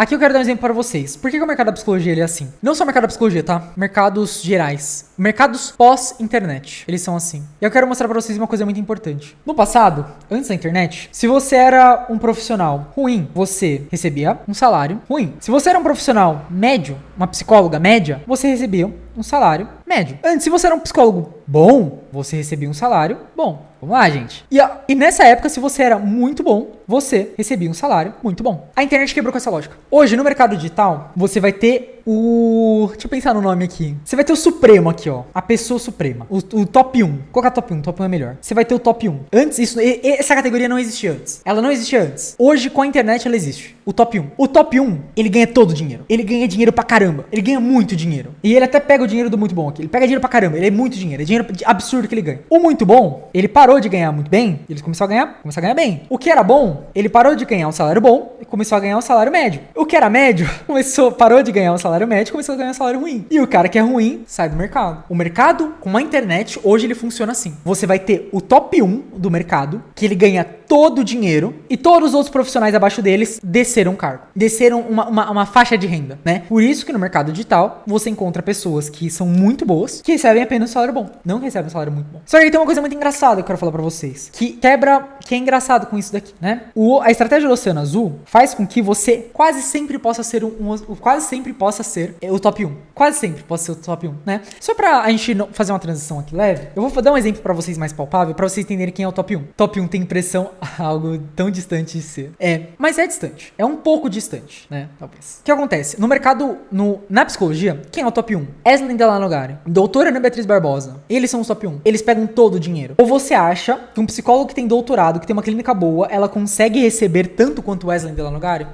Aqui eu quero dar um exemplo para vocês. Por que o mercado da psicologia ele é assim? Não só o mercado da psicologia, tá? Mercados gerais. Mercados pós-internet. Eles são assim. E eu quero mostrar para vocês uma coisa muito importante. No passado, antes da internet, se você era um profissional ruim, você recebia um salário ruim. Se você era um profissional médio, uma psicóloga média, você recebia um salário médio. Antes, se você era um psicólogo bom, você recebia um salário bom. Vamos lá, gente. E nessa época, se você era muito bom, você recebia um salário muito bom. A internet quebrou com essa lógica. Hoje, no mercado digital, você vai ter o... Deixa eu pensar no nome aqui. Você vai ter o Supremo aqui, ó. A pessoa suprema. O top 1. Qual que é o top 1? O top 1 é melhor. Você vai ter o top 1. Antes, essa categoria não existia antes. Ela não existia antes. Hoje, com a internet, ela existe. O top 1. O top 1, ele ganha todo o dinheiro. Ele ganha dinheiro pra caramba. Ele ganha muito dinheiro. E ele até pega o dinheiro do muito bom aqui. Ele pega dinheiro pra caramba. Ele é muito dinheiro. É dinheiro absurdo que ele ganha. O muito bom, ele parou de ganhar muito bem. Ele começou a ganhar bem. O que era bom, ele parou de ganhar um salário bom e começou a ganhar um salário médio. O que era médio, parou de ganhar um salário médio e começou a ganhar um salário ruim. E o cara que é ruim, sai do mercado. O mercado, com a internet, hoje ele funciona assim. Você vai ter o top 1 do mercado, que ele ganha todo o dinheiro, e todos os outros profissionais abaixo deles desceram um cargo. Desceram uma faixa de renda, né? Por isso que no mercado digital, você encontra pessoas que são muito boas, que recebem apenas um salário bom. Não recebem um salário muito bom. Só que tem uma coisa muito engraçada que eu quero falar pra vocês. Que é engraçado com isso daqui, né? A estratégia do Oceano Azul faz com que você quase sempre possa ser o top 1. Quase sempre possa ser o top 1, né? Só pra a gente fazer uma transição aqui leve, eu vou dar um exemplo pra vocês mais palpável, pra vocês entenderem quem é o top 1. Top 1 tem impressão algo tão distante de ser. Mas é distante. É um pouco distante, né? Talvez. O que acontece? No mercado, na psicologia, quem é o top 1? Eslen Delanogari, doutora Ana Beatriz Barbosa. Eles são os top 1. Eles pegam todo o dinheiro. Ou você acha que um psicólogo que tem doutorado, que tem uma clínica boa, ela consegue receber tanto quanto o Eslen Delanogari?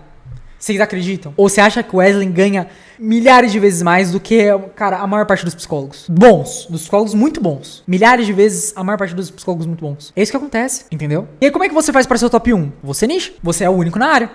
Vocês acreditam? Ou você acha que o Eslen ganha milhares de vezes mais do que, cara, a maior parte dos psicólogos bons, dos psicólogos muito bons? Milhares de vezes a maior parte dos psicólogos muito bons. É isso que acontece, entendeu? E aí como é que você faz para ser o top 1? Você nicha. Você é o único na área,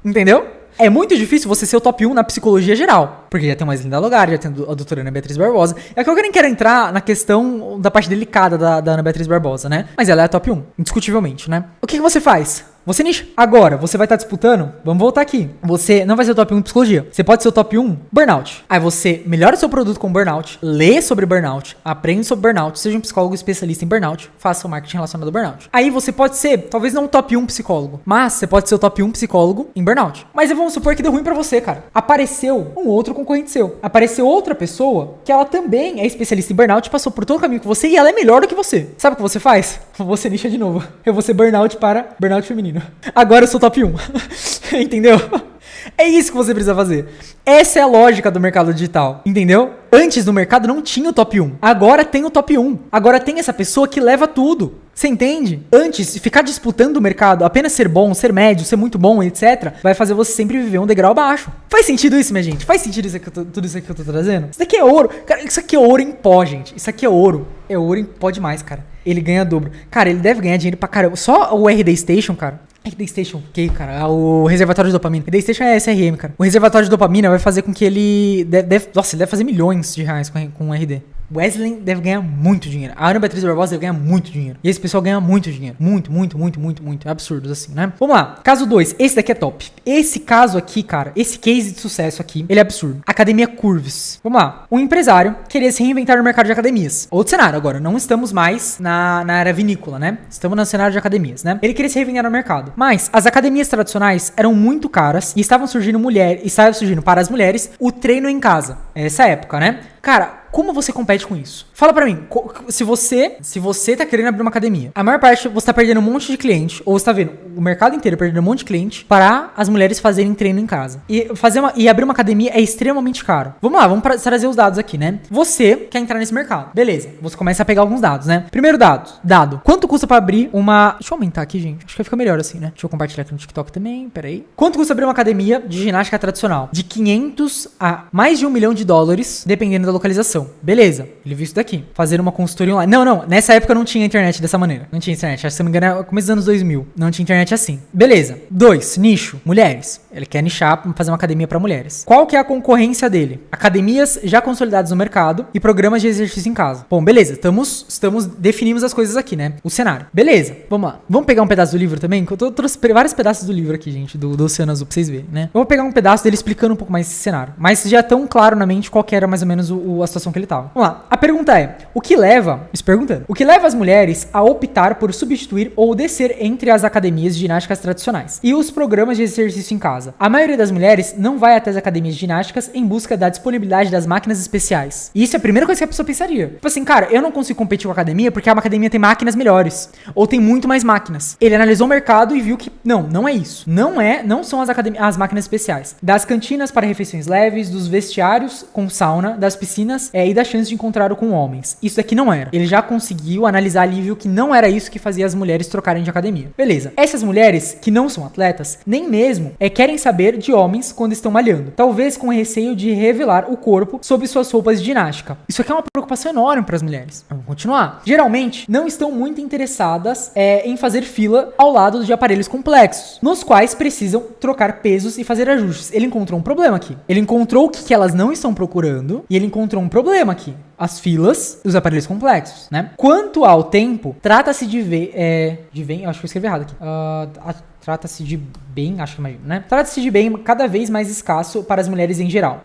entendeu? É muito difícil você ser o top 1 na psicologia geral. Porque já tem mais Linda Logar, já tem a doutora Ana Beatriz Barbosa. É que eu nem quero entrar na questão da parte delicada da Ana Beatriz Barbosa, né? Mas ela é a top 1, indiscutivelmente, né? O que você faz? Você nicha. Agora, você vai estar disputando, vamos voltar aqui. Você não vai ser o top 1 de psicologia. Você pode ser o top 1 burnout. Aí você melhora o seu produto com burnout, lê sobre burnout, aprende sobre burnout, seja um psicólogo especialista em burnout, faça o marketing relacionado ao burnout. Aí você pode ser, talvez não o top 1 psicólogo, mas você pode ser o top 1 psicólogo em burnout. Mas vamos supor que deu ruim pra você, cara. Apareceu um outro concorrente seu. Apareceu outra pessoa que ela também é especialista em burnout, passou por todo o caminho com você e ela é melhor do que você. Sabe o que você faz? Você nicha de novo. Eu vou ser burnout para burnout feminino. Agora eu sou top 1. Entendeu? É isso que você precisa fazer. Essa é a lógica do mercado digital, entendeu? Antes no mercado não tinha o top 1. Agora tem o top 1. Agora tem essa pessoa que leva tudo. Você entende? Antes, ficar disputando o mercado, apenas ser bom, ser médio, ser muito bom, etc., vai fazer você sempre viver um degrau abaixo. Faz sentido isso, minha gente? Faz sentido tudo isso que eu tô trazendo? Isso daqui é ouro. Cara, isso aqui é ouro em pó, gente. Isso aqui é ouro. É ouro em pó demais, cara. Ele ganha dobro. Cara, ele deve ganhar dinheiro pra caramba. Só o RD Station, cara. RD Station, ok, cara. O reservatório de dopamina. RD Station é SRM, cara. O reservatório de dopamina vai fazer com que ele... ele deve fazer milhões de reais com RD. O Wesley deve ganhar muito dinheiro. A Ana Beatriz Barbosa deve ganhar muito dinheiro. E esse pessoal ganha muito dinheiro. Muito. É absurdo, assim, né? Vamos lá. Caso 2. Esse daqui é top. Esse caso aqui, cara, esse case de sucesso aqui, ele é absurdo. Academia Curves. Vamos lá. Um empresário queria se reinventar no mercado de academias. Outro cenário agora. Não estamos mais na área vinícola, né? Estamos no cenário de academias, né? Ele queria se reinventar no mercado. Mas as academias tradicionais eram muito caras e estavam surgindo para as mulheres o treino em casa. Essa época, né? Cara, como você compete com isso? Fala pra mim, se você tá querendo abrir uma academia, a maior parte você tá perdendo um monte de cliente, ou você tá vendo o mercado inteiro perdendo um monte de cliente para as mulheres fazerem treino em casa. E abrir uma academia é extremamente caro. Vamos lá, vamos trazer os dados aqui, né? Você quer entrar nesse mercado. Beleza, você começa a pegar alguns dados, né? Primeiro dado. Quanto custa pra abrir uma... Deixa eu aumentar aqui, gente. Acho que fica melhor assim, né? Deixa eu compartilhar aqui no TikTok também, peraí. Quanto custa abrir uma academia de ginástica tradicional? De 500 a mais de $1 milhão, dependendo da localização. profissão. Beleza, ele viu isso daqui. Fazer uma consultoria online. Não, nessa época não tinha internet dessa maneira. Não tinha internet, acho que se não me engano, é começo dos anos 2000. Não tinha internet assim. Beleza. 2, nicho, mulheres. Ele quer nichar, fazer uma academia para mulheres. Qual que é a concorrência dele? Academias já consolidadas no mercado e programas de exercício em casa. Bom, beleza, definimos as coisas aqui, né? O cenário. Beleza, vamos lá. Vamos pegar um pedaço do livro também? Eu trouxe vários pedaços do livro aqui, gente, do Oceano Azul, pra vocês verem, né? Eu vou pegar um pedaço dele explicando um pouco mais esse cenário. Mas já tão claro na mente qual que era mais ou menos a situação que ele tava. Vamos lá. A pergunta é, o que leva as mulheres a optar por substituir ou descer entre as academias de ginásticas tradicionais e os programas de exercício em casa? A maioria das mulheres não vai até as academias de ginásticas em busca da disponibilidade das máquinas especiais. E isso é a primeira coisa que a pessoa pensaria. Tipo assim, cara, eu não consigo competir com a academia porque a academia tem máquinas melhores. Ou tem muito mais máquinas. Ele analisou o mercado e viu que não é isso. Não são as máquinas especiais. Das cantinas para refeições leves, dos vestiários com sauna, das piscinas e da chance de encontrar com homens. Isso daqui não era. Ele já conseguiu analisar ali e viu que não era isso que fazia as mulheres trocarem de academia. Beleza. Essas mulheres, que não são atletas, nem mesmo querem saber de homens quando estão malhando. Talvez com receio de revelar o corpo sob suas roupas de ginástica. Isso aqui é uma preocupação enorme para as mulheres. Vamos continuar. Geralmente, não estão muito interessadas em fazer fila ao lado de aparelhos complexos, nos quais precisam trocar pesos e fazer ajustes. Ele encontrou um problema aqui. Ele encontrou o que elas não estão procurando e ele encontrou um problema aqui. As filas e os aparelhos complexos, né? Quanto ao tempo, trata-se de eu acho que eu escrevi errado aqui. Trata-se de bem, acho que imagino, né? Trata-se de bem cada vez mais escasso para as mulheres em geral.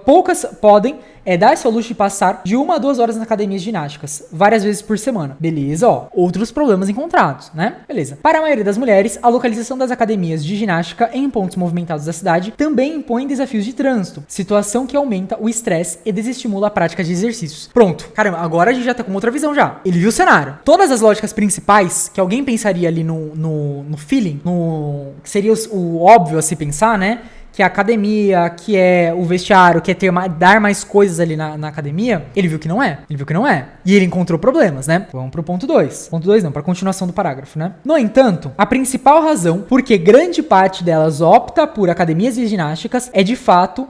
Poucas podem dar-se ao luxo de passar de 1 a 2 horas nas academias de ginásticas, várias vezes por semana. Beleza, ó. Outros problemas encontrados, né? Beleza. Para a maioria das mulheres, a localização das academias de ginástica em pontos movimentados da cidade também impõe desafios de trânsito, situação que aumenta o estresse e desestimula a prática de exercícios. Pronto. Caramba, agora a gente já tá com outra visão já. Ele viu o cenário. Todas as lógicas principais que alguém pensaria ali no feeling, que seria o óbvio a se pensar, né? Que é a academia, que é o vestiário, que é dar mais coisas ali na academia, ele viu que não é. E ele encontrou problemas, né? Vamos pro ponto 2. Ponto 2 não, pra continuação do parágrafo, né? No entanto, a principal razão por que grande parte delas opta por academias de ginásticas é de fato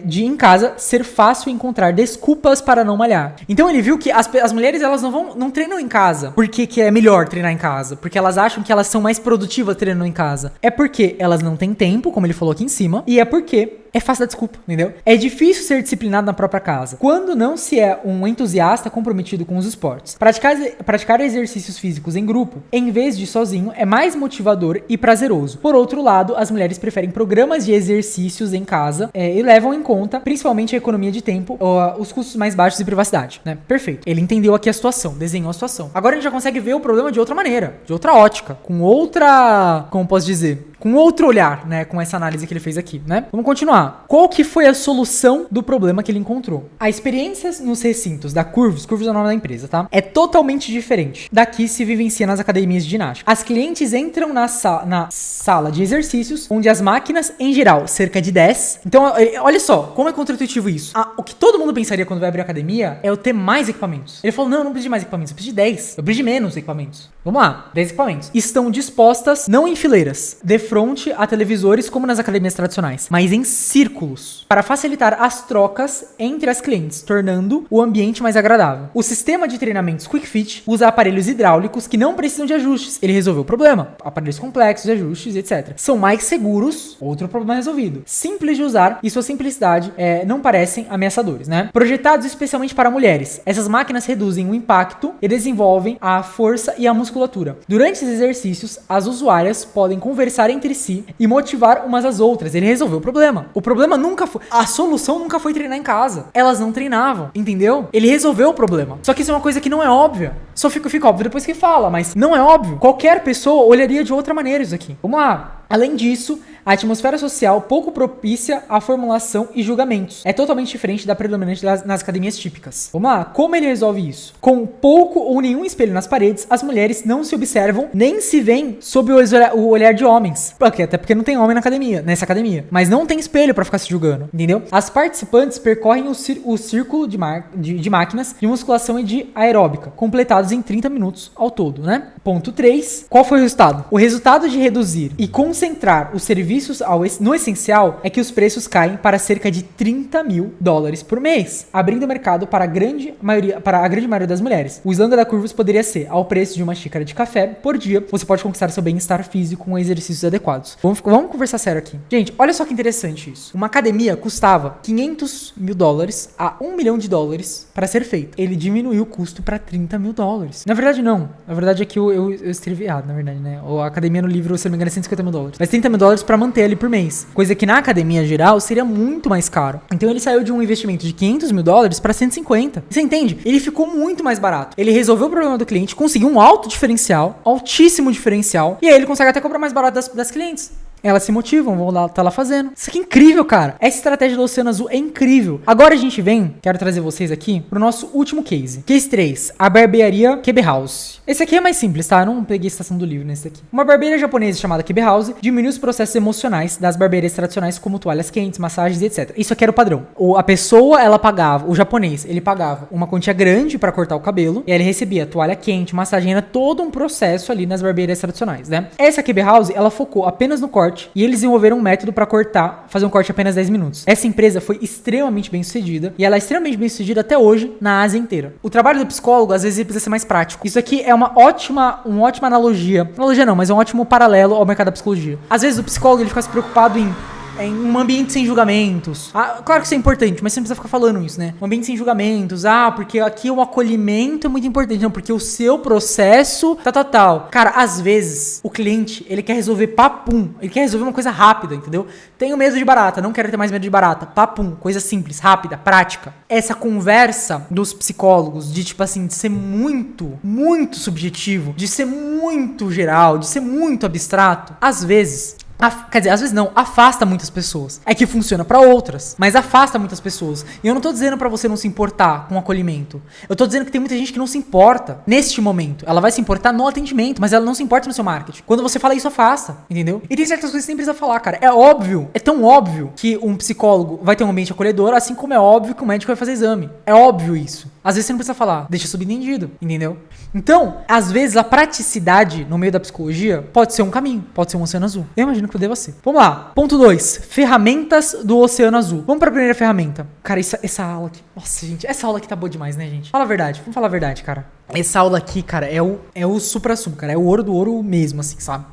de em casa ser fácil encontrar desculpas para não malhar. Então ele viu que as mulheres elas não treinam em casa porque que é melhor treinar em casa, porque elas acham que elas são mais produtivas treinando em casa. É porque elas não têm tempo, como ele falou aqui em cima, e é porque é fácil dar desculpa, entendeu? É difícil ser disciplinado na própria casa, quando não se é um entusiasta comprometido com os esportes. Praticar exercícios físicos em grupo, em vez de sozinho, é mais motivador e prazeroso. Por outro lado, as mulheres preferem programas de exercícios em casa e levam em conta, principalmente a economia de tempo, os custos mais baixos e privacidade, né? Perfeito. Ele entendeu aqui a situação, desenhou a situação. Agora a gente já consegue ver o problema de outra maneira, de outra ótica, com outra, como posso dizer, com outro olhar, né, com essa análise que ele fez aqui, né? Vamos continuar. Qual que foi a solução do problema que ele encontrou? A experiência nos recintos da Curvus é o nome da empresa, tá? É totalmente diferente da que se vivencia nas academias de ginástica. As clientes entram na sala de exercícios, onde as máquinas, em geral, cerca de 10. Então, olha só, como é contra-intuitivo isso. O que todo mundo pensaria quando vai abrir academia é eu ter mais equipamentos. Ele falou, não preciso de mais equipamentos, eu preciso de 10. Eu preciso de menos equipamentos. Vamos lá, 10 equipamentos. Estão dispostas, não em fileiras, de frente a televisores como nas academias tradicionais, mas em círculos, para facilitar as trocas entre as clientes, tornando o ambiente mais agradável. O sistema de treinamentos Quick Fit usa aparelhos hidráulicos que não precisam de ajustes. Ele resolveu o problema. Aparelhos complexos, ajustes, etc. São mais seguros, outro problema resolvido. Simples de usar e sua simplicidade não parecem ameaçadores, né? Projetados especialmente para mulheres, essas máquinas reduzem o impacto e desenvolvem a força e a musculatura. Durante esses exercícios, as usuárias podem conversar entre si e motivar umas às outras. Ele resolveu o problema. O problema nunca foi... A solução nunca foi treinar em casa. Elas não treinavam, entendeu? Ele resolveu o problema. Só que isso é uma coisa que não é óbvia. Só fica óbvio depois que fala, mas não é óbvio. Qualquer pessoa olharia de outra maneira isso aqui. Vamos lá. Além disso, a atmosfera social pouco propícia à formulação e julgamentos. É totalmente diferente da predominante nas academias típicas. Vamos lá, como ele resolve isso? Com pouco ou nenhum espelho nas paredes, as mulheres não se observam nem se veem sob o olhar de homens. Até porque não tem homem nessa academia. Mas não tem espelho pra ficar se julgando, entendeu? As participantes percorrem o círculo de máquinas de musculação e de aeróbica, completados em 30 minutos ao todo, né? Ponto 3. Qual foi o resultado? O resultado de reduzir e concentrar o serviço serviços no essencial é que os preços caem para cerca de $30.000 por mês, abrindo o mercado para a grande maioria das mulheres. O slogan da Curvos poderia ser: ao preço de uma xícara de café por dia, você pode conquistar seu bem-estar físico com exercícios adequados. Vamos conversar sério aqui. Gente, olha só que interessante isso. Uma academia custava $500.000 a $1 milhão para ser feita. Ele diminuiu o custo para $30.000. Na verdade, não. Na verdade, aqui eu escrevi errado, na verdade, né? A academia no livro, se não me engano, é $150.000. Mas $30.000 para manter ali por mês. Coisa que na academia geral seria muito mais caro. Então ele saiu de um investimento de $500.000 para 150. Você entende? Ele ficou muito mais barato. Ele resolveu o problema do cliente, conseguiu um alto diferencial, altíssimo diferencial, e aí ele consegue até cobrar mais barato das clientes. Elas se motivam, vão lá, tá lá fazendo. Isso aqui é incrível, cara. Essa estratégia do Oceano Azul é incrível. Agora a gente quero trazer vocês aqui pro nosso último case. Case 3, a barbearia Kebe House. Esse aqui é mais simples, tá? Eu não peguei a citação do livro nesse aqui. Uma barbearia japonesa chamada Kebe House diminui os processos emocionais das barbearias tradicionais, como toalhas quentes, massagens e etc. Isso aqui era o padrão. A pessoa, ela pagava, o japonês, ele pagava uma quantia grande pra cortar o cabelo, e aí ele recebia toalha quente, massagem, era todo um processo ali nas barbearias tradicionais, né? Essa Kebe House, ela focou apenas no corte, e eles desenvolveram um método para fazer um corte em apenas 10 minutos. Essa empresa foi extremamente bem sucedida, e ela é extremamente bem sucedida até hoje na Ásia inteira. O trabalho do psicólogo, às vezes, ele precisa ser mais prático. Isso aqui é uma ótima analogia não, mas é um ótimo paralelo ao mercado da psicologia. Às vezes o psicólogo, ele fica se preocupado em um ambiente sem julgamentos. Claro que isso é importante, mas você não precisa ficar falando isso, né? Um ambiente sem julgamentos. Porque aqui o acolhimento é muito importante. Não, porque o seu processo, tal. Cara, às vezes, o cliente, ele quer resolver papum. Ele quer resolver uma coisa rápida, entendeu? Tenho medo de barata, não quero ter mais medo de barata. Papum, coisa simples, rápida, prática. Essa conversa dos psicólogos de, tipo assim, de ser muito, muito subjetivo, de ser muito geral, de ser muito abstrato, às vezes... Quer dizer, às vezes não, afasta muitas pessoas. É que funciona pra outras, mas afasta muitas pessoas. E eu não tô dizendo pra você não se importar com o acolhimento. Eu tô dizendo que tem muita gente que não se importa neste momento. Ela vai se importar no atendimento, mas ela não se importa no seu marketing. Quando você fala isso, afasta, entendeu? E tem certas coisas que você nem precisa falar, cara. É óbvio, é tão óbvio que um psicólogo vai ter um ambiente acolhedor, assim como é óbvio que o médico vai fazer exame. É óbvio isso. Às vezes você não precisa falar, deixa subentendido, entendeu? Então, às vezes a praticidade no meio da psicologia pode ser um caminho, pode ser um oceano azul. Eu imagino que deva ser. Vamos lá. Ponto 2. Ferramentas do Oceano Azul. Vamos pra primeira ferramenta. Cara, essa aula aqui... Nossa, gente. Essa aula aqui tá boa demais, né, gente? Fala a verdade. Vamos falar a verdade, cara. Essa aula aqui, cara, é o supra-sumo, cara. É o ouro do ouro mesmo, assim, sabe?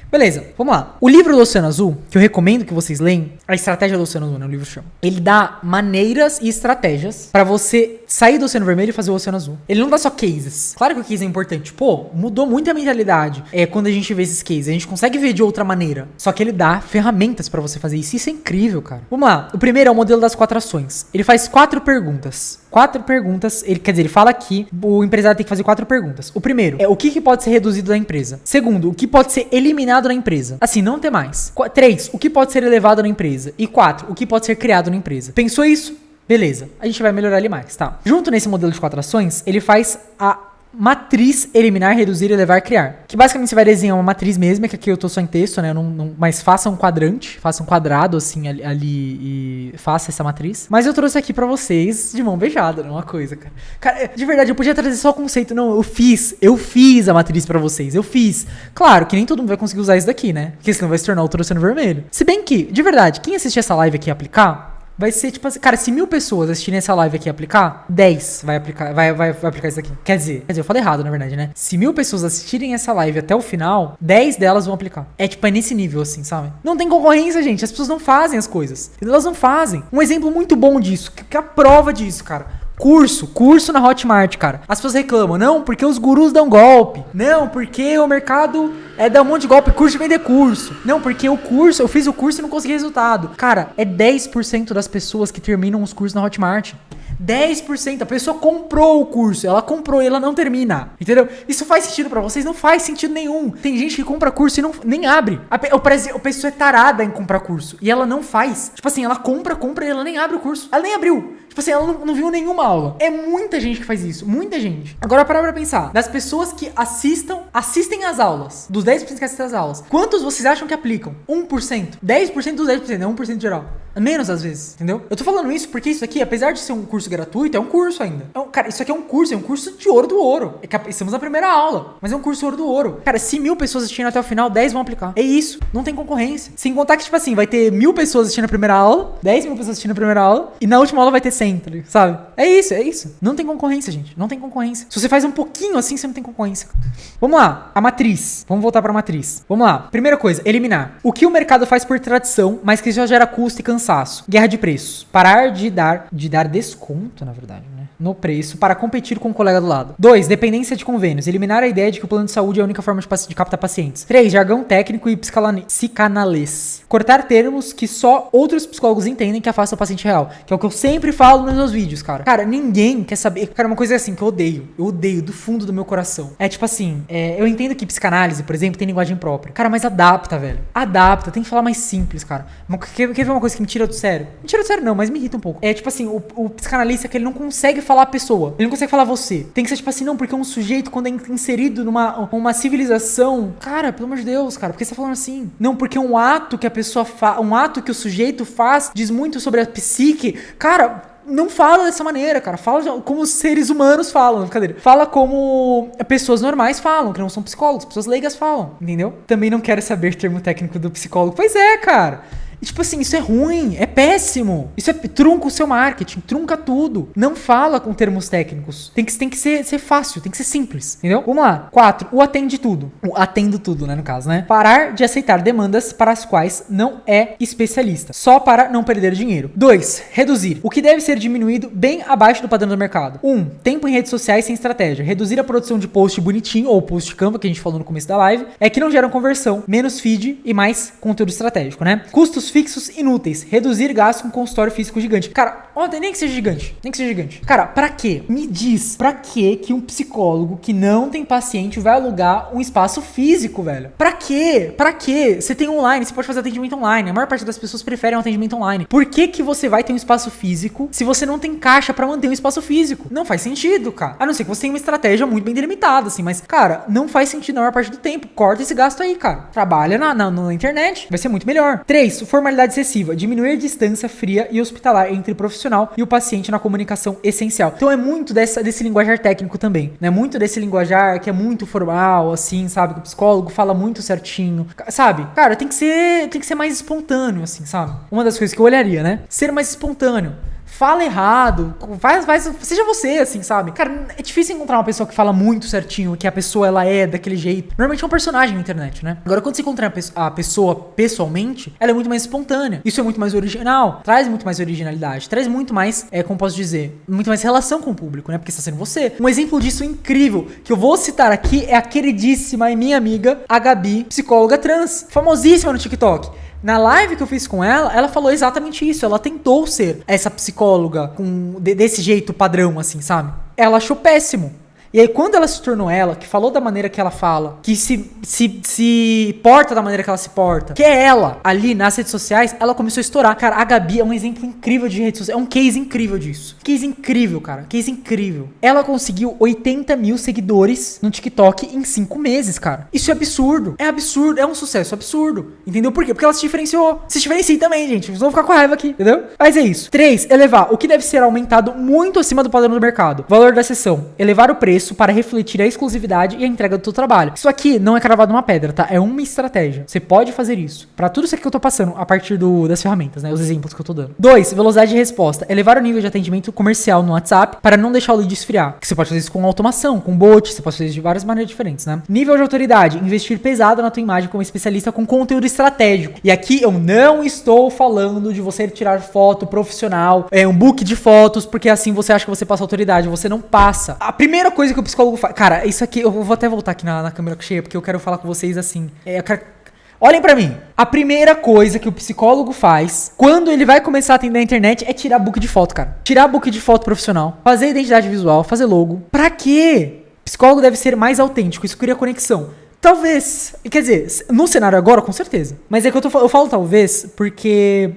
Beleza, vamos lá. O livro do Oceano Azul, que eu recomendo que vocês leiam, a estratégia do Oceano Azul, né? O livro chama. Ele dá maneiras e estratégias pra você sair do Oceano Vermelho e fazer o Oceano Azul. Ele não dá só cases. Claro que o case é importante. Pô, mudou muito a mentalidade. Quando a gente vê esses cases, a gente consegue ver de outra maneira. Só que ele dá ferramentas pra você fazer isso. Isso é incrível, cara. Vamos lá. O primeiro é o modelo das 4 ações. Ele faz 4 perguntas. 4 perguntas. Ele fala aqui, o empresário tem que fazer 4 perguntas. O primeiro é o que pode ser reduzido da empresa. Segundo, o que pode ser eliminado na empresa. Assim, não ter mais. 3, o que pode ser elevado na empresa. E 4, o que pode ser criado na empresa. Pensou isso? Beleza. A gente vai melhorar ele mais, tá? Junto nesse modelo de 4 ações, ele faz a matriz eliminar, reduzir, elevar, criar. Que basicamente você vai desenhar uma matriz mesmo, que aqui eu tô só em texto, né? Mas faça um quadrante, faça um quadrado assim ali e faça essa matriz. Mas eu trouxe aqui pra vocês de mão beijada, não é uma coisa, cara. Cara, de verdade, eu podia trazer só o conceito. Não, eu fiz a matriz pra vocês, eu fiz. Claro que nem todo mundo vai conseguir usar isso daqui, né? Porque senão vai se tornar o Oceano Vermelho. Se bem que, de verdade, quem assistir essa live aqui e aplicar, vai ser tipo assim, cara, se 1000 pessoas assistirem essa live aqui e aplicar, 10 vai aplicar isso aqui. Quer dizer, eu falei errado, na verdade, né? Se 1000 pessoas assistirem essa live até o final, 10 delas vão aplicar. É nesse nível, assim, sabe? Não tem concorrência, gente. As pessoas não fazem as coisas. Elas não fazem. Um exemplo muito bom disso, que é a prova disso, cara. Curso na Hotmart, cara. As pessoas reclamam, não, porque os gurus dão golpe. Não, porque o mercado dá um monte de golpe, curso de vender curso. Não, porque eu fiz o curso e não consegui resultado. Cara, é 10% das pessoas que terminam os cursos na Hotmart. 10%, a pessoa comprou o curso, ela comprou e ela não termina, entendeu? Isso faz sentido pra vocês? Não faz sentido nenhum. Tem gente que compra curso e nem abre. A pessoa é tarada em comprar curso e ela não faz. Tipo assim, ela compra e ela nem abre o curso. Ela nem abriu. Tipo assim, ela não viu nenhuma aula. É muita gente que faz isso, muita gente. Agora para pra pensar, das pessoas que assistem às aulas, dos 10% que assistem às aulas, quantos vocês acham que aplicam? 1%? 10% dos 10%, é 1% geral. Menos às vezes, entendeu? Eu tô falando isso porque isso aqui, apesar de ser um curso gratuito, é um curso ainda. Cara, isso aqui é um curso de ouro do ouro. Estamos na primeira aula, mas é um curso ouro do ouro. Cara, se 1000 pessoas assistindo até o final, 10 vão aplicar. É isso, não tem concorrência. Sem contar que, tipo assim, vai ter 1000 pessoas assistindo a primeira aula, 10.000 pessoas assistindo a primeira aula, e na última aula vai ter 100, sabe? É isso. Não tem concorrência, gente. Não tem concorrência. Se você faz um pouquinho assim, você não tem concorrência. Vamos lá, a matriz. Vamos voltar pra matriz. Vamos lá. Primeira coisa, eliminar. O que o mercado faz por tradição, mas que já gera custo e cansaço. Guerra de preços. Parar de dar desconto, na verdade, né? No preço para competir com o colega do lado. 2. Dependência de convênios. Eliminar a ideia de que o plano de saúde é a única forma de captar pacientes. 3. Jargão técnico e psicanalês. Cortar termos que só outros psicólogos entendem que afasta o paciente real. Que é o que eu sempre falo nos meus vídeos, cara. Cara, ninguém quer saber. Cara, uma coisa assim que eu odeio. Eu odeio do fundo do meu coração. É tipo assim, eu entendo que psicanálise, por exemplo, tem linguagem própria. Cara, mas adapta, velho. Adapta. Tem que falar mais simples, cara. Quer ver uma coisa que me tira do sério? Me tira do sério não, mas me irrita um pouco. É tipo assim, o psicanalista que ele não consegue falar a pessoa. Ele não consegue falar você. Tem que ser tipo assim, não, porque um sujeito, quando é inserido numa civilização, cara, pelo amor de Deus, cara, por que você tá falando assim? Não, porque um ato que a pessoa faz, um ato que o sujeito faz, diz muito sobre a psique. Cara, não fala dessa maneira, cara. Fala como os seres humanos falam, brincadeira. Fala como pessoas normais falam, que não são psicólogos, pessoas leigas falam, entendeu? Também não quero saber termo técnico do psicólogo. Pois é, cara. E tipo assim, isso é ruim, é péssimo. Isso trunca o seu marketing, trunca tudo. Não fala com termos técnicos. Tem que ser fácil, tem que ser simples, entendeu? Vamos lá. 4. O atende tudo. O atendo tudo, né, no caso, né? Parar de aceitar demandas para as quais não é especialista, só para não perder dinheiro. 2. Reduzir. O que deve ser diminuído bem abaixo do padrão do mercado. 1. Tempo em redes sociais sem estratégia. Reduzir a produção de post bonitinho ou post Canva, que a gente falou no começo da live, é que não geram conversão, menos feed e mais conteúdo estratégico, né? Custos fixos inúteis. Reduzir gasto com consultório físico gigante. Cara, nem que seja gigante. Nem que seja gigante. Cara, pra quê? Me diz, pra quê que um psicólogo que não tem paciente vai alugar um espaço físico, velho? Pra quê? Pra quê? Você tem online, você pode fazer atendimento online. A maior parte das pessoas preferem um atendimento online. Por que que você vai ter um espaço físico se você não tem caixa pra manter um espaço físico? Não faz sentido, cara. A não ser que você tenha uma estratégia muito bem delimitada, assim. Mas, cara, não faz sentido na maior parte do tempo. Corta esse gasto aí, cara. Trabalha na internet. Vai ser muito melhor. 3. Formalidade excessiva. Diminuir distância fria e hospitalar entre o profissional e o paciente na comunicação essencial. Então é muito desse linguajar técnico também, né? Muito desse linguajar que é muito formal, assim, sabe? Que o psicólogo fala muito certinho, sabe? Cara, tem que ser mais espontâneo, assim, sabe? Uma das coisas que eu olharia, né? Ser mais espontâneo. Fala errado, seja você, assim, sabe? Cara, é difícil encontrar uma pessoa que fala muito certinho, que a pessoa, ela é daquele jeito. Normalmente é um personagem na internet, né? Agora, quando você encontra a pessoa pessoalmente, ela é muito mais espontânea. Isso é muito mais original, traz muito mais originalidade, traz muito mais, como posso dizer, muito mais relação com o público, né? Porque está sendo você. Um exemplo disso incrível, que eu vou citar aqui, é a queridíssima e minha amiga, a Gabi, psicóloga trans, famosíssima no TikTok. Na live que eu fiz com ela, ela falou exatamente isso. Ela tentou ser essa psicóloga desse jeito padrão, assim, sabe? Ela achou péssimo. E aí, quando ela se tornou ela, que falou da maneira que ela fala, que se porta da maneira que ela se porta, que é ela, ali nas redes sociais, ela começou a estourar. Cara, a Gabi é um exemplo incrível de redes sociais. É um case incrível disso. Case incrível, cara. Case incrível. Ela conseguiu 80 mil seguidores no TikTok em 5 meses, cara. Isso é absurdo. É absurdo. É um sucesso absurdo. Entendeu por quê? Porque ela se diferenciou. Se diferencie também, gente. Vocês vão ficar com raiva aqui, entendeu? Mas é isso. 3. Elevar. O que deve ser aumentado muito acima do padrão do mercado. Valor da sessão. Elevar o preço para refletir a exclusividade e a entrega do teu trabalho. Isso aqui não é cravado numa pedra, tá? É uma estratégia. Você pode fazer isso. Pra tudo isso aqui que eu tô passando, a partir das ferramentas, né? Os exemplos que eu tô dando. 2. Velocidade de resposta. Elevar o nível de atendimento comercial no WhatsApp para não deixar o lead esfriar. Que você pode fazer isso com automação, com bot, você pode fazer isso de várias maneiras diferentes, né? Nível de autoridade. Investir pesado na tua imagem como especialista com conteúdo estratégico. E aqui eu não estou falando de você tirar foto profissional, um book de fotos, porque assim você acha que você passa autoridade. Você não passa. A primeira coisa que o psicólogo faz... Cara, isso aqui... Eu vou até voltar aqui na câmera cheia, porque eu quero falar com vocês assim. Olhem pra mim. A primeira coisa que o psicólogo faz quando ele vai começar a atender a internet é tirar book de foto, cara. Tirar book de foto profissional. Fazer identidade visual, fazer logo. Pra quê? Psicólogo deve ser mais autêntico. Isso cria conexão. Talvez... Quer dizer, no cenário agora, com certeza. Mas é que eu falo talvez porque...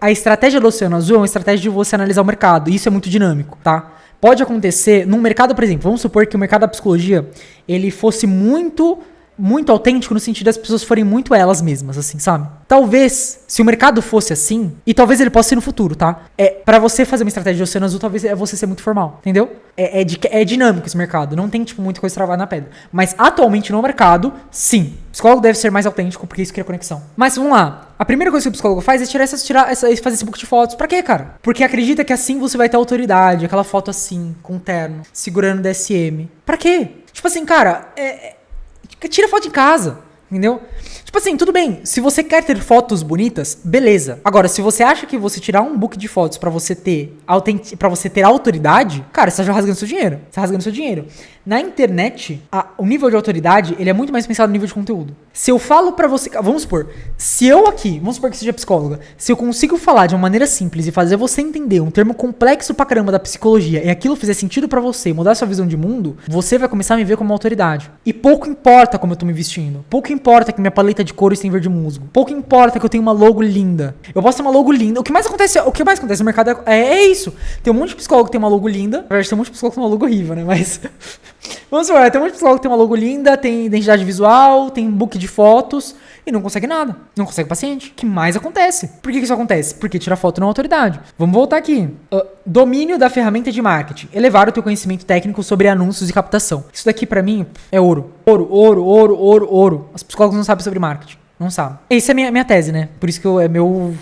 a estratégia do Oceano Azul é uma estratégia de você analisar o mercado. E isso é muito dinâmico, tá? Pode acontecer num mercado, por exemplo, vamos supor que o mercado da psicologia ele fosse muito muito autêntico no sentido das pessoas forem muito elas mesmas, assim, sabe? Talvez, se o mercado fosse assim, e talvez ele possa ser no futuro, tá? Pra você fazer uma estratégia de Oceano Azul, talvez é você ser muito formal, entendeu? É dinâmico esse mercado, não tem, tipo, muita coisa travada na pedra. Mas atualmente no mercado, sim. O psicólogo deve ser mais autêntico, porque isso cria conexão. Mas vamos lá. A primeira coisa que o psicólogo faz é fazer esse book de fotos. Pra quê, cara? Porque acredita que assim você vai ter autoridade, aquela foto assim, com terno, segurando DSM. Pra quê? Tipo assim, cara, tira foto em casa, entendeu? Tipo assim, tudo bem, se você quer ter fotos bonitas, beleza. Agora, se você acha que você tirar um book de fotos pra você ter autoridade, cara, você tá já rasgando seu dinheiro. Você tá rasgando seu dinheiro. Na internet, o nível de autoridade, ele é muito mais pensado no nível de conteúdo. Se eu falo pra você, vamos supor que seja psicóloga, se eu consigo falar de uma maneira simples e fazer você entender um termo complexo pra caramba da psicologia e aquilo fizer sentido pra você, mudar sua visão de mundo, você vai começar a me ver como uma autoridade. E pouco importa como eu tô me vestindo. Pouco importa que minha paleta de cores tem verde musgo. Pouco importa que eu tenho uma logo linda. Eu posso ter uma logo linda. O que mais acontece no mercado é isso. Tem um monte de psicólogo que tem uma logo linda. Na verdade, tem um monte de psicólogo que tem uma logo horrível, né? Mas vamos supor, tem um monte de psicólogo que tem uma logo linda, tem identidade visual, tem book de fotos e não consegue nada. Não consegue paciente. O que mais acontece? Por que isso acontece? Porque tirar foto não é autoridade. Vamos voltar aqui. Domínio da ferramenta de marketing. Elevar o teu conhecimento técnico sobre anúncios e captação. Isso daqui pra mim é ouro. Ouro. Os psicólogos não sabem sobre marketing. Não sabe. Essa é minha tese, né? Por isso que o meu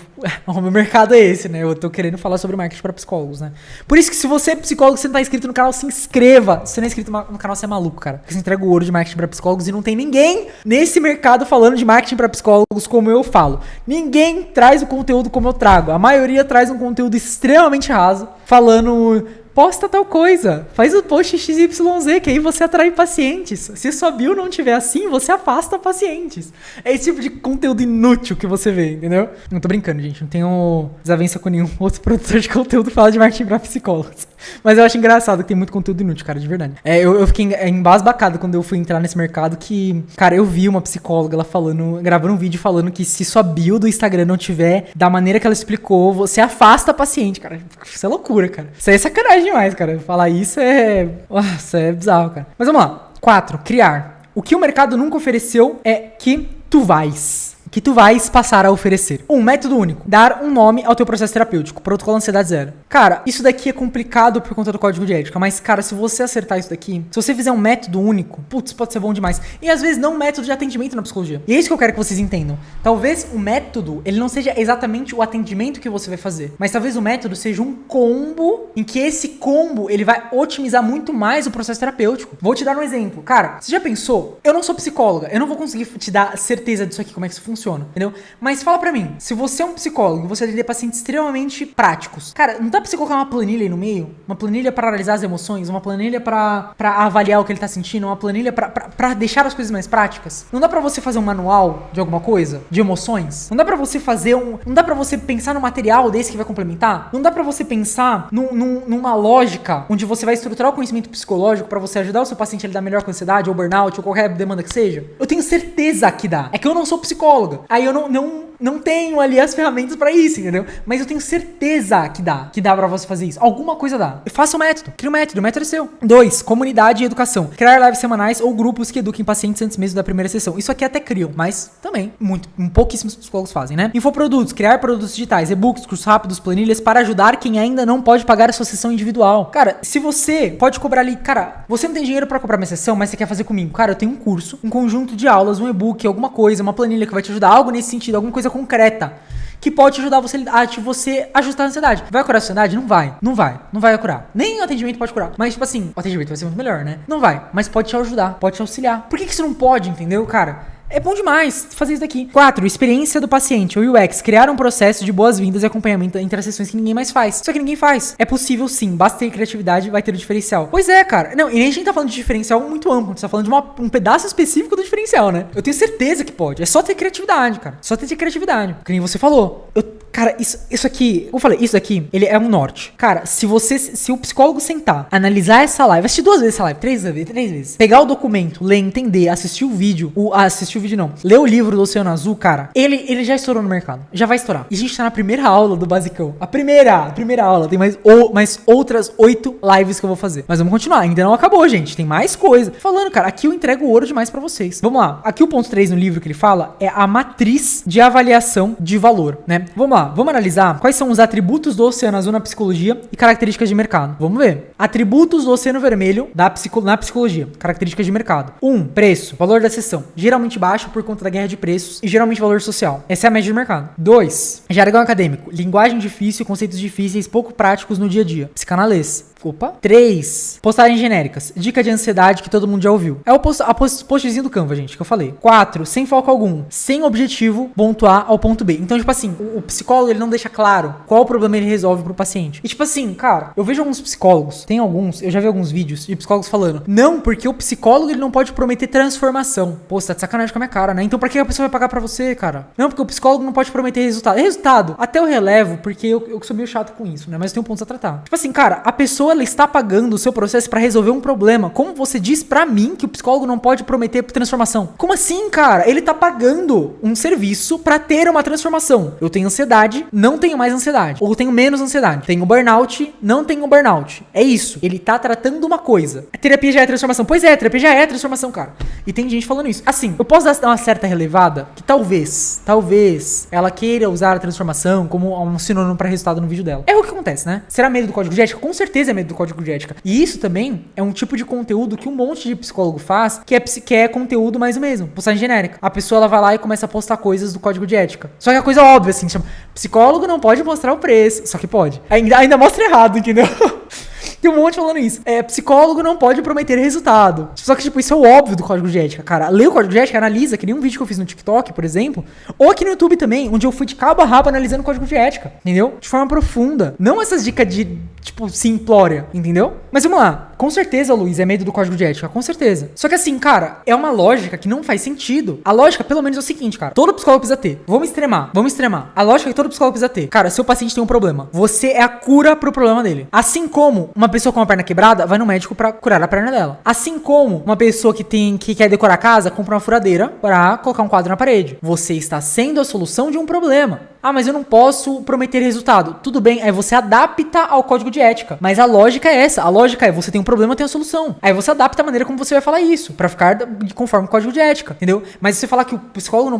mercado é esse, né? Eu tô querendo falar sobre marketing para psicólogos, né? Por isso que se você é psicólogo e você não tá inscrito no canal, se inscreva. Se você não é inscrito no canal, você é maluco, cara. Porque você entrega o ouro de marketing para psicólogos e não tem ninguém nesse mercado falando de marketing para psicólogos como eu falo. Ninguém traz o conteúdo como eu trago. A maioria traz um conteúdo extremamente raso, falando... Posta tal coisa, faz o post XYZ, que aí você atrai pacientes. Se sua bio não tiver assim, você afasta pacientes. É esse tipo de conteúdo inútil que você vê, entendeu? Não tô brincando, gente, não tenho desavença com nenhum outro produtor de conteúdo que fala de marketing pra psicólogos. Mas eu acho engraçado que tem muito conteúdo inútil, cara, de verdade. Eu fiquei embasbacado quando eu fui entrar nesse mercado que, cara, eu vi uma psicóloga, ela gravando um vídeo falando que se sua bio do Instagram não tiver da maneira que ela explicou, você afasta paciente, cara. Isso é loucura, cara. Isso aí é sacanagem demais, cara. Falar isso Nossa, é bizarro, cara. Mas vamos lá. 4. Criar. O que o mercado nunca ofereceu é que tu vais passar a oferecer. Método único. Dar um nome ao teu processo terapêutico. Protocolo Ansiedade Zero. Cara, isso daqui é complicado por conta do código de ética, mas, cara, se você acertar isso daqui, se você fizer um método único, putz, pode ser bom demais. E às vezes não um método de atendimento na psicologia. E é isso que eu quero que vocês entendam. Talvez o método, ele não seja exatamente o atendimento que você vai fazer, mas talvez o método seja um combo, em que esse combo, ele vai otimizar muito mais o processo terapêutico. Vou te dar um exemplo. Cara, você já pensou? Eu não sou psicóloga, eu não vou conseguir te dar certeza disso aqui, como é que isso funciona. Entendeu? Mas fala pra mim, se você é um psicólogo e você atender pacientes extremamente práticos, cara, não dá pra você colocar uma planilha aí no meio? Uma planilha pra analisar as emoções, uma planilha pra avaliar o que ele tá sentindo, uma planilha pra deixar as coisas mais práticas? Não dá pra você fazer um manual de alguma coisa? De emoções? Não dá pra você fazer não dá pra você pensar num material desse que vai complementar? Não dá pra você pensar numa lógica onde você vai estruturar o conhecimento psicológico pra você ajudar o seu paciente a lidar melhor com ansiedade ou burnout ou qualquer demanda que seja? Eu tenho certeza que dá. É que eu não sou psicóloga. Aí eu não tenho ali as ferramentas pra isso, entendeu? Mas eu tenho certeza que dá pra você fazer isso. Alguma coisa dá. Faça o método, cria o método é seu. 2, comunidade e educação. Criar lives semanais ou grupos que eduquem pacientes antes mesmo da primeira sessão. Isso aqui até criam, mas também pouquíssimos psicólogos fazem, né? Infoprodutos, criar produtos digitais, e-books, cursos rápidos, planilhas para ajudar quem ainda não pode pagar a sua sessão individual. Cara, se você pode cobrar ali, cara, você não tem dinheiro pra comprar minha sessão, mas você quer fazer comigo. Cara, eu tenho um curso, um conjunto de aulas, um e-book, alguma coisa, uma planilha que vai te ajudar, algo nesse sentido, alguma coisa concreta que pode ajudar você a ajustar a ansiedade. Vai curar a ansiedade? Não vai curar. Nem o atendimento pode curar. Mas, tipo assim, o atendimento vai ser muito melhor, né? Não vai, mas pode te ajudar, pode te auxiliar. Por que isso não pode, entendeu, cara? É bom demais fazer isso daqui. 4. Experiência do paciente, ou UX. Criar um processo de boas-vindas e acompanhamento entre as sessões que ninguém mais faz. Só que ninguém faz. É possível sim, basta ter criatividade e vai ter o diferencial. Pois é, cara. Não, e nem a gente tá falando de diferencial muito amplo. A gente tá falando de um pedaço específico do diferencial, né? Eu tenho certeza que pode. É só ter criatividade, cara. Só ter criatividade. Que nem você falou. Cara, isso aqui... Eu falei, isso daqui, ele é um norte. Cara, se o psicólogo sentar, analisar essa live, assistir 2 vezes essa live, 3 vezes, pegar o documento, ler, entender, assistir o vídeo, assistir assistiu o vídeo não. Lê o livro do Oceano Azul, cara. Ele já estourou no mercado. Já vai estourar. E a gente tá na primeira aula do basicão. A primeira aula. Tem mais outras 8 lives que eu vou fazer. Mas vamos continuar. Ainda não acabou, gente. Tem mais coisa. Falando, cara, aqui eu entrego ouro demais pra vocês. Vamos lá. Aqui o ponto 3 no livro que ele fala é a matriz de avaliação de valor, né? Vamos lá. Vamos analisar quais são os atributos do Oceano Azul na psicologia e características de mercado. Vamos ver. Atributos do Oceano Vermelho na psicologia. Características de mercado. 1. Preço. Valor da sessão. Geralmente baixo por conta da guerra de preços e geralmente valor social. Essa é a média de mercado. 2. Jargão acadêmico. Linguagem difícil, conceitos difíceis, pouco práticos no dia a dia. Psicanalês. Opa. 3. Postagens genéricas. Dica de ansiedade que todo mundo já ouviu. É o postzinho do Canva, gente, que eu falei. 4. Sem foco algum. Sem objetivo, ponto A ao ponto B. Então, tipo assim, o psicólogo, ele não deixa claro qual o problema ele resolve pro paciente. E tipo assim, cara, eu vejo alguns psicólogos, eu já vi alguns vídeos de psicólogos falando, não, porque o psicólogo, ele não pode prometer transformação. Pô, você tá de sacanagem com a minha cara, né? Então pra que a pessoa vai pagar pra você, cara? Não, porque o psicólogo não pode prometer resultado. Resultado, até eu relevo, porque eu sou meio chato com isso, né? Mas eu tenho pontos a tratar. Tipo assim, cara, a pessoa, ela está pagando o seu processo pra resolver um problema. Como você diz pra mim que o psicólogo não pode prometer transformação? Como assim, cara? Ele tá pagando um serviço pra ter uma transformação. Eu tenho ansiedade, não tenho mais ansiedade. Ou tenho menos ansiedade. Tenho burnout, não tenho burnout. É isso. Ele tá tratando uma coisa. A terapia já é transformação. Pois é, a terapia já é transformação, cara. E tem gente falando isso. Assim, eu posso dar uma certa relevada que talvez ela queira usar a transformação como um sinônimo pra resultado no vídeo dela. É o que acontece, né? Será medo do código de ética? Com certeza é medo do código de ética. E isso também é um tipo de conteúdo que um monte de psicólogo faz, que é conteúdo mais o mesmo. Postagem genérica. A pessoa, ela vai lá e começa a postar coisas do código de ética. Só que a coisa óbvia, assim, chama psicólogo não pode mostrar o preço. Só que pode. Ainda mostra errado, entendeu? Tem um monte falando isso. Psicólogo não pode prometer resultado. Só que, tipo, isso é o óbvio do código de ética, cara. Lê o código de ética, analisa, que nem um vídeo que eu fiz no TikTok, por exemplo, ou aqui no YouTube também, onde eu fui de cabo a rabo analisando o código de ética, entendeu? De forma profunda. Não essas dicas de, tipo, simplória, entendeu? Mas vamos lá. Com certeza, Luiz, é medo do código de ética, com certeza. Só que assim, cara, é uma lógica que não faz sentido. A lógica, pelo menos, é o seguinte, cara. Todo psicólogo precisa ter. Vamos extremar. A lógica é que todo psicólogo precisa ter. Cara, seu paciente tem um problema. Você é a cura pro problema dele. Assim como uma pessoa com uma perna quebrada vai no médico pra curar a perna dela. Assim como uma pessoa que quer decorar a casa compra uma furadeira pra colocar um quadro na parede. Você está sendo a solução de um problema. Ah, mas eu não posso prometer resultado. Tudo bem, aí você adapta ao código de ética. Mas a lógica é essa. A lógica é, você tem um problema, tem a solução. Aí você adapta a maneira como você vai falar isso, pra ficar conforme o código de ética, entendeu? Mas se você falar que o psicólogo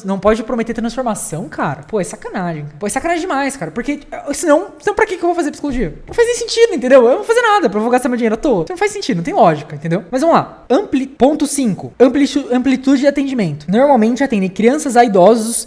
não pode prometer transformação, cara, pô, é sacanagem. Pô, é sacanagem demais, cara. Porque, senão pra que eu vou fazer psicologia? Não faz nem sentido, entendeu? Eu não vou fazer nada, eu vou gastar meu dinheiro à toa. Então não faz sentido, não tem lógica, entendeu? Mas vamos lá. Ponto 5. Amplitude de atendimento. Normalmente atendem crianças a idosos.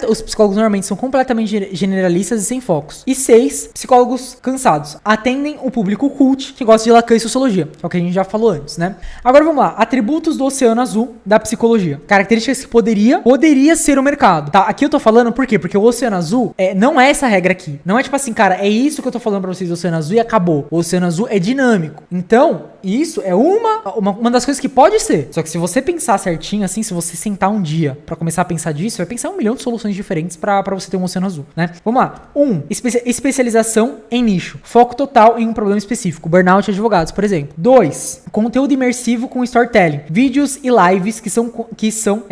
Os psicólogos normalmente são completamente generalistas e sem focos. E 6. Psicólogos cansados. Atendem o público cult que gosta de Lacan e sociologia. É o que a gente já falou antes, né? Agora vamos lá. Atributos do Oceano Azul da psicologia. Características que poderia ser o mercado. Tá? Aqui eu tô falando por quê? Porque o Oceano Azul não é essa regra aqui. Não é tipo assim, cara, é isso que eu tô falando pra vocês do Oceano Azul e acabou. O Oceano Azul é dinâmico. Então, isso é uma das coisas que pode ser. Só que se você pensar certinho, assim, se você sentar um dia pra começar a pensar disso, vai pensar 1 milhão de soluções diferentes pra você ter um Oceano Azul, né? Vamos lá. 1. Especialização em nicho. Foco total em um problema específico. Burnout e advogados, por exemplo. 2. Conteúdo imersivo com storytelling. Vídeos e lives que são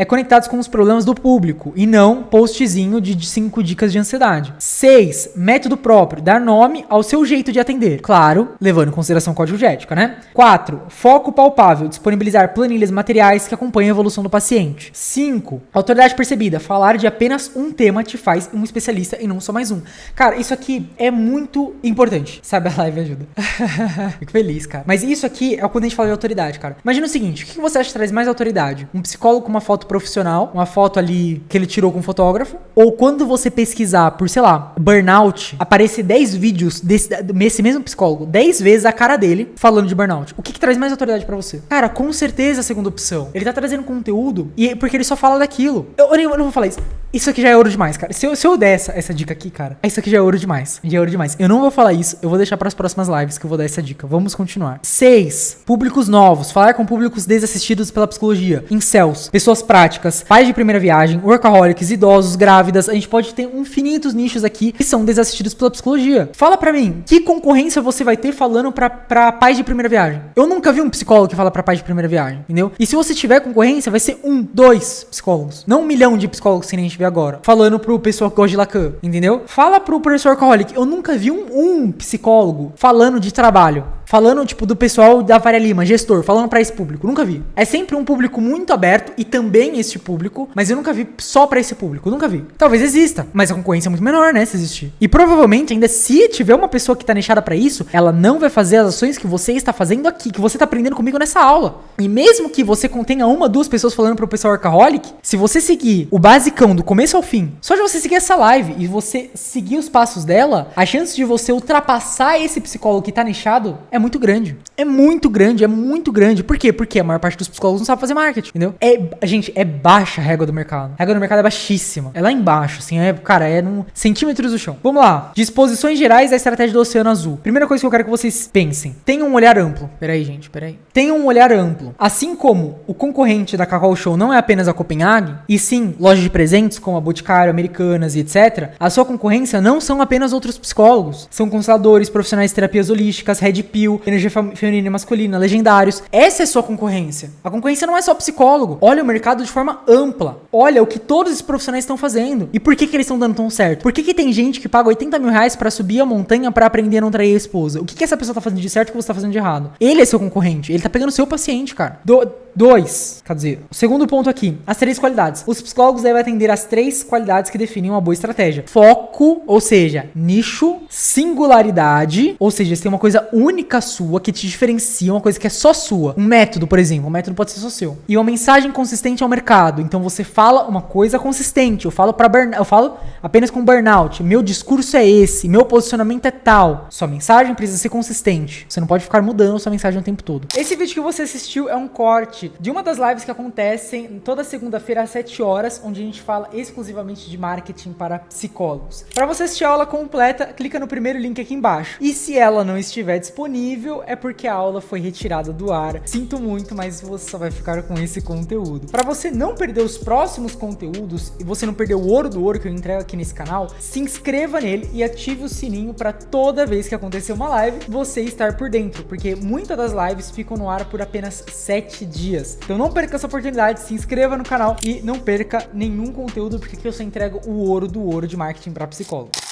conectados com os problemas do público e não postzinho de 5 dicas de ansiedade. 6. Método próprio. Dar nome ao seu jeito de atender. Claro, levando em consideração o código de ética, né? 4. Foco palpável. Disponibilizar planilhas materiais que acompanham a evolução do paciente. 5. Autoridade percebida. Falar de apenas um tema te faz um especialista e não só mais um. Cara, isso aqui é muito importante. Sabe, a live ajuda. Fico feliz, cara. Mas isso aqui é quando a gente fala de autoridade, cara. Imagina o seguinte, o que você acha que traz mais autoridade? Um psicólogo com uma foto profissional, uma foto ali que ele tirou com um fotógrafo, ou quando você pesquisar por, sei lá, burnout, aparecer 10 vídeos desse mesmo psicólogo, 10 vezes a cara dele falando de burnout. O que traz mais autoridade pra você? Cara, com certeza a segunda opção. Ele tá trazendo conteúdo porque ele só fala daquilo. Eu não vou falar isso. Isso aqui já é ouro demais, cara. Se eu der essa dica aqui, cara, isso aqui já é ouro demais. Já é ouro demais. Eu não vou falar isso, eu vou deixar para as próximas lives que eu vou dar essa dica. Vamos continuar. 6. Públicos novos. Falar com públicos desassistidos pela psicologia. Incels, pessoas práticas, pais de primeira viagem, workaholics, idosos, grávidas. A gente pode ter infinitos nichos aqui que são desassistidos pela psicologia. Fala pra mim, que concorrência você vai ter falando pra pais de primeira viagem? Eu nunca vi um psicólogo que fala pra pais de primeira viagem, entendeu? E se você tiver concorrência, vai ser 1, 2 psicólogos. Não 1 milhão de psicólogos que nem a gente vê agora. Falando pro pessoal que gosta de Lacan, entendeu? Fala pro professor workaholic. Eu nunca vi um psicólogo falando de trabalho. Falando, tipo, do pessoal da Faria Lima, gestor, falando pra esse público. Nunca vi. É sempre um público muito aberto e também este público, mas eu nunca vi só pra esse público. Nunca vi. Talvez exista, mas a concorrência é muito menor, né, se existir. E provavelmente, ainda se tiver uma pessoa que tá nichada pra isso, ela não vai fazer as ações que você está fazendo aqui, que você tá aprendendo comigo nessa aula. E mesmo que você contenha 1, 2 pessoas falando pro pessoal workaholic, se você seguir o basicão do começo ao fim, só de você seguir essa live e você seguir os passos dela, a chance de você ultrapassar esse psicólogo que tá nichado é muito grande. É muito grande, é muito grande. Por quê? Porque a maior parte dos psicólogos não sabe fazer marketing, entendeu? Gente, é baixa a régua do mercado. A régua do mercado é baixíssima. É lá embaixo, assim, cara, é num centímetros do chão. Vamos lá. Disposições gerais da estratégia do Oceano Azul. Primeira coisa que eu quero que vocês pensem. Tenham um olhar amplo. Peraí, gente, peraí. Tenham um olhar amplo. Assim como o concorrente da Cacau Show não é apenas a Copenhague, e sim lojas de presentes como a Boticário, Americanas e etc., a sua concorrência não são apenas outros psicólogos. São consteladores, profissionais de terapias holísticas, Red Pill, energia feminina e masculina, legendários. Essa é sua concorrência. A concorrência não é só psicólogo. Olha o mercado de forma ampla. Olha o que todos esses profissionais estão fazendo. E por que eles estão dando tão certo? Por que tem gente que paga 80 mil reais pra subir a montanha pra aprender a não trair a esposa? O que essa pessoa tá fazendo de certo e o que você tá fazendo de errado? Ele é seu concorrente. Ele tá pegando seu paciente, cara. Quer dizer, o segundo ponto aqui, as 3 qualidades. Os psicólogos devem atender as 3 qualidades que definem uma boa estratégia. Foco, ou seja, nicho, singularidade, ou seja, você tem uma coisa única sua que te diferencia, uma coisa que é só sua. Um método, por exemplo, um método pode ser só seu. E uma mensagem consistente ao mercado. Então você fala uma coisa consistente. Eu falo apenas com burnout. Meu discurso é esse, meu posicionamento é tal. Sua mensagem precisa ser consistente. Você não pode ficar mudando sua mensagem o tempo todo. Esse vídeo que você assistiu é um corte de uma das lives que acontecem toda segunda-feira às 7 horas, onde a gente fala exclusivamente de marketing para psicólogos. Para você assistir a aula completa, clica no primeiro link aqui embaixo. E se ela não estiver disponível, é porque a aula foi retirada do ar. Sinto muito, mas você só vai ficar com esse conteúdo. Para você não perder os próximos conteúdos e você não perder o ouro do ouro que eu entrego aqui nesse canal, se inscreva nele e ative o sininho para toda vez que acontecer uma live, você estar por dentro, porque muitas das lives ficam no ar por apenas 7 dias. Então não perca essa oportunidade, se inscreva no canal e não perca nenhum conteúdo, porque aqui eu só entrego o ouro do ouro de marketing para psicólogos.